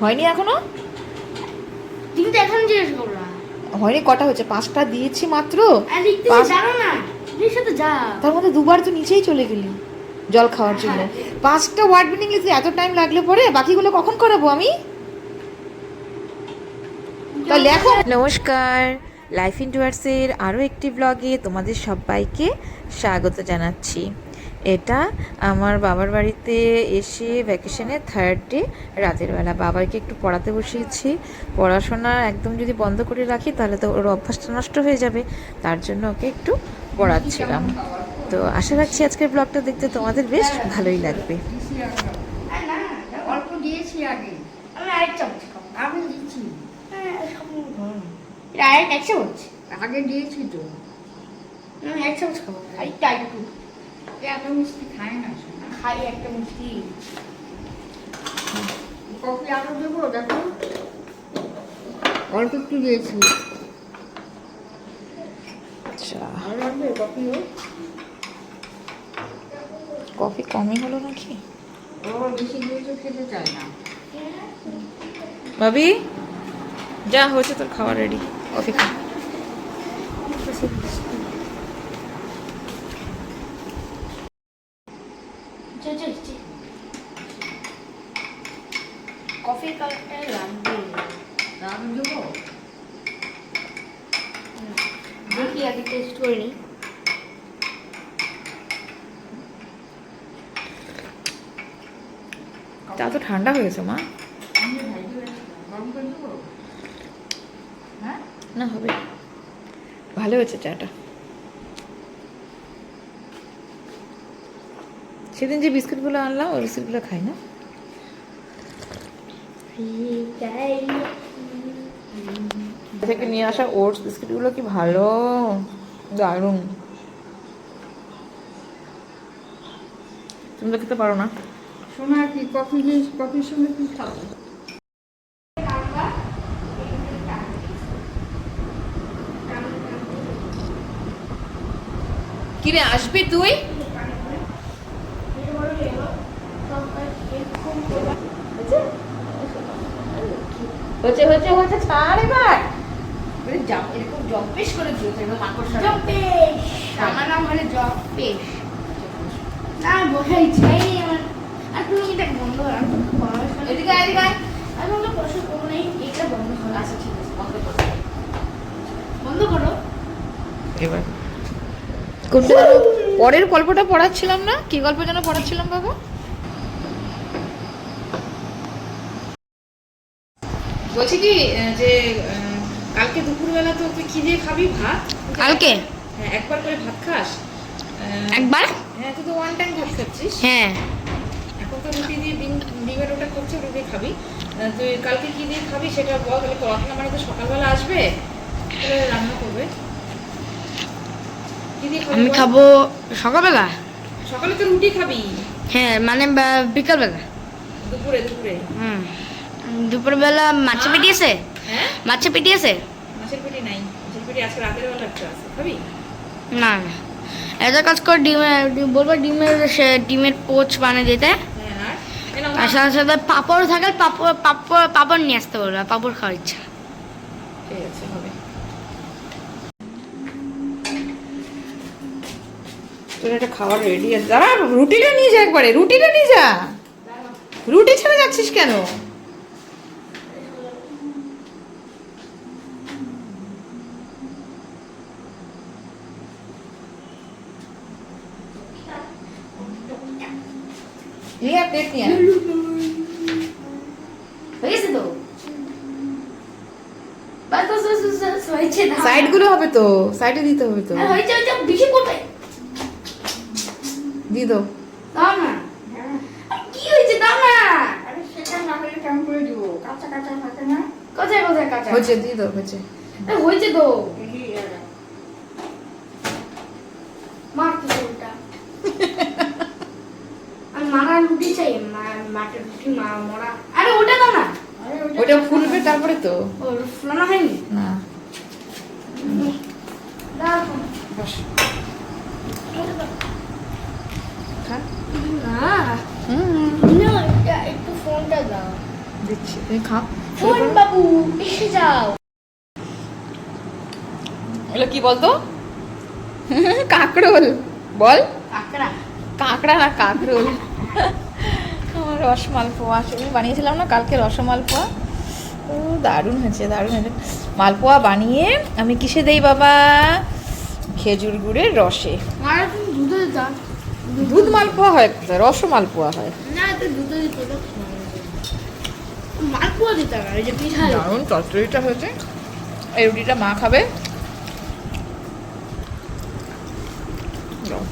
হয়নি এখনো? তুমি তো এখন জিজ্ঞেস করলা। হয়নি, কটা হচ্ছে? 5টা দিয়েছি মাত্র। আর লিখতে জানো না, এর সাথে যা। তার মধ্যে দুবার তো নিচেই চলে গেলি জল খাওয়ার জন্য। 5টা ওয়ার্ড মিনিং লিখতে এত টাইম লাগলে পরে বাকিগুলো কখন করাবো আমি? তা লেখো। নমস্কার, লাইফ ইন টুয়ার্সের আরও একটি ব্লগে তোমাদের সবাইকে স্বাগত জানাচ্ছি। এটা আমার বাবার বাড়িতে এসে ভ্যাকেশনের 3rd ডে রাতের বেলা। বাবাকে একটু পড়াতে বসিয়েছি। পড়াশোনা একদম যদি বন্ধ করে রাখি তাহলে তো ওর অভ্যাসটা নষ্ট হয়ে যাবে, তার জন্য ওকে একটু পড়াচ্ছিলাম। তো আশা রাখছি আজকের ব্লগটা দেখতে তোমাদের বেশ ভালোই লাগবে। অল্প দিয়েছি আগে, আমি আরেক চামচ খাবো। আমি দিচ্ছি আরেক 1 চামচ আগে দিয়েছি তো, আমি 1 চামচ খাবো। আরেকটা একটু এত মিষ্টি খায় না, খাই একটা মিষ্টি। কফি আরো দেবো, দেখো অল্প একটু দিয়েছি। আচ্ছা, আর লাগবে কফিও? কফি কমই হলো নাকি? ও বেশি দিয়েছো, খেতে চায় না। ভাবি যা হয়েছে তোর খাওয়া রেডি, কফি খা। কফির কালারটা লাগবে, দাম দেবো। দেখি আগে টেস্ট করে নিই। চা তো ঠান্ডা হয়ে গেছে মা। গরম করে দেবো? হ্যাঁ না হবে, ভালো হয়েছে চাটা। সেদিন যে বিস্কুটগুলো আনলাম ওই বিস্কুটগুলো খাই না। থেকে নিয়ে আসা ওটস বিস্কুটগুলো কি ভালো, দারুণ। তুমি তো খেতে পারো না। শোনা কি কফি দিয়ে, কফির সঙ্গে কি খাবো? কিরে আসবি তুই? হচ্ছে হচ্ছে হচ্ছে, ছাড় এবার। এরকম জম্পেশ করে দিয়েছে মাকড়সা। জম্পেশ, আমার নাম হলে জম্পেশ। না বসাই চাই আমার। আর তুমি এটা বন্ধ করো, আমি তো পড়াশোনা। এদিকে আয়, এদিকে আয়। আমি বললো পড়াশোনা করবো না, এটা বন্ধ করো। আচ্ছা ঠিক আছে, বন্ধ কর। বন্ধ করো এবার কোনটা যেন পরের গল্পটা পড়াচ্ছিলাম না, কি গল্প যেন পড়াচ্ছিলাম বাবা? বলছি কি যে কালকে দুপুরবেলা তো তুই কি দিয়ে খাবি ভাত? কালকে হ্যাঁ, একবার করে ভাত খাস? একবার? হ্যাঁ, তুই তো 1 টাইম ভাত খাচ্ছিস। হ্যাঁ, এখন তো রুটি দিয়ে ডিমের ওটা করছে, রুটি খাবি। তুই কালকে কি দিয়ে খাবি সেটা বল। তাহলে পড়াশোনা মানে তো সকালবেলা আসবে, তাহলে রান্না করবে কি দিয়ে খাবি আমি বল? খাবো সকালবেলা। সকালে তো রুটি খাবি। হ্যাঁ মানে বিকালবেলা। দুপুরে দুপুরে দুপুরবেলা মাছে পেটি আছে? হ্যাঁ, মাছে পেটি আছে? মাছের পেটি নাই। মাছের পেটি আজকে রাতের বেলা একটা আছে, খাবি? না না, একটা কাজ কর, বলবো ডিমের পোচ বানিয়ে দিতে। হ্যাঁ, আর আর সাথে সাথে পাঁপড় থাকলে পাঁপড় নিয়ে আসতে বলবো, পাঁপড় খাওয়ার ইচ্ছা। ঠিক আছে, হবে। তোর একটা খাবার রেডি আছে, দাঁড়া। রুটিটা নিয়ে যা, একবারে রুটিটা নিয়ে যা। রুটি ছেড়ে যাচ্ছিস কেন? নিয়ে আয়, প্লেট নিয়ে আয়। হয়েছে তো, বাস বাস বাস বাস বাস, হয়েছে না? সাইড গুলো হবে তো, সাইডে দিতে হবে তো। হ্যাঁ, হয়েছে হয়েছে, বেশি করবে। দি দাও। দাও না। আরে কি হয়েছে, দাও না। আরে সেটা না হলে কেমন করে দিব? কাঁচা কাঁচা থাকে না? কোথায় কোথায় কাঁচা? হয়েছে, দি দাও, হয়েছে। আরে হয়েছে তো। মার কি ওটা? আমি মারা রুটি চাই, মাটির রুটি মরা। আরে ওটা দাও না। ওটা ফুলবে তারপরে তো। ও ফুলানো হয়নি? না, দাও বস। খা। না, হুম, একটু ফোনটা দাও। দিচ্ছি, তুমি খাও। ফোন বাবু এসে যাও। এগুলো কি বলতো? কাঁকরোল বল। কাকড়া। কাঁকড়া না, কাঁকরোল। আমার রসমালপোয়া সেদিন বানিয়েছিলাম না কালকে, রসমালপোয়া। ও দারুণ হয়েছে, দারুণ হয়েছে। মালপোয়া বানিয়ে আমি কিসে দেই বাবা? খেজুর গুড়ের রসে। আর তুমি দুধে দাও। দুধ মালপোয়া হয় কোথায়? রসমালপোয়া হয়। না, তো দুধে দিতে দাও। মালপোয়া দিতে হবে, এই যে পিঠা। দারুণ চচ্চড়িটা হয়েছে। এই রুটিটা মা খাবে। দাও।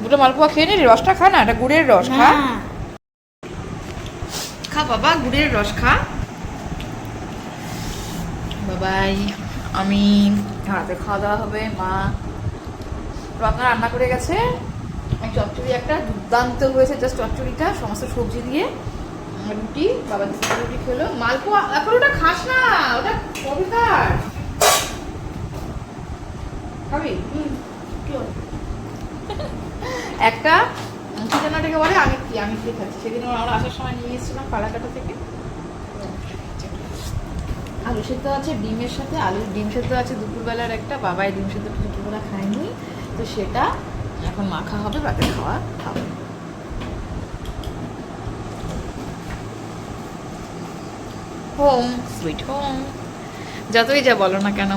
দুটো মালপোয়া খেয়ে নিলি, রসটা খা না, এটা গুড়ের রস খা। খা বাবা, গুড়ের রস খা। বাবাই, আমি রাতে খাওয়া দাওয়া হবে। মা রান্না করে গেছে। চচ্চড়ি একটা দুর্দান্ত হয়েছে, জাস্ট চচ্চড়িটা সমস্ত সবজি দিয়ে। রুটি, বাবা দুটো রুটি খেলো। মালপোয়া এখন ওটা খাস না, ওটা কবিতার খাবি। একটা কি যেন এটাকে বলে, আমি কি খাচ্ছি সেদিন আমরা আসার সময় নিয়ে এসেছিলাম পালাকাটা থেকে। আলু সেদ্ধ আছে ডিমের সাথে, ডিম সেদ্ধ আছে দুপুরবেলার একটা, বাবাই ডিম সেদ্ধ দুপুরবেলা খায়নি, তো সেটা এখন মাখা হবে, রাতে খাবে। Home sweet home. যতই যা বলো না কেন,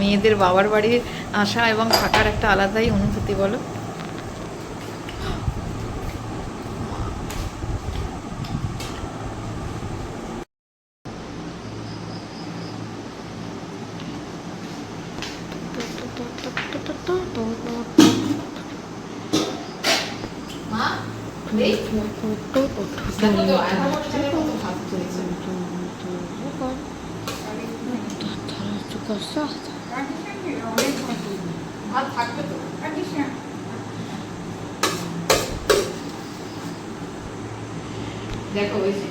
মেয়েদের বাবার বাড়ির আসা এবং থাকার একটা আলাদাই অনুভূতি, বলো। মা দেখো তো, 11 বছরের মতো ভাত চলেছে। ভাত থাকবে তো। দেখো ওই যে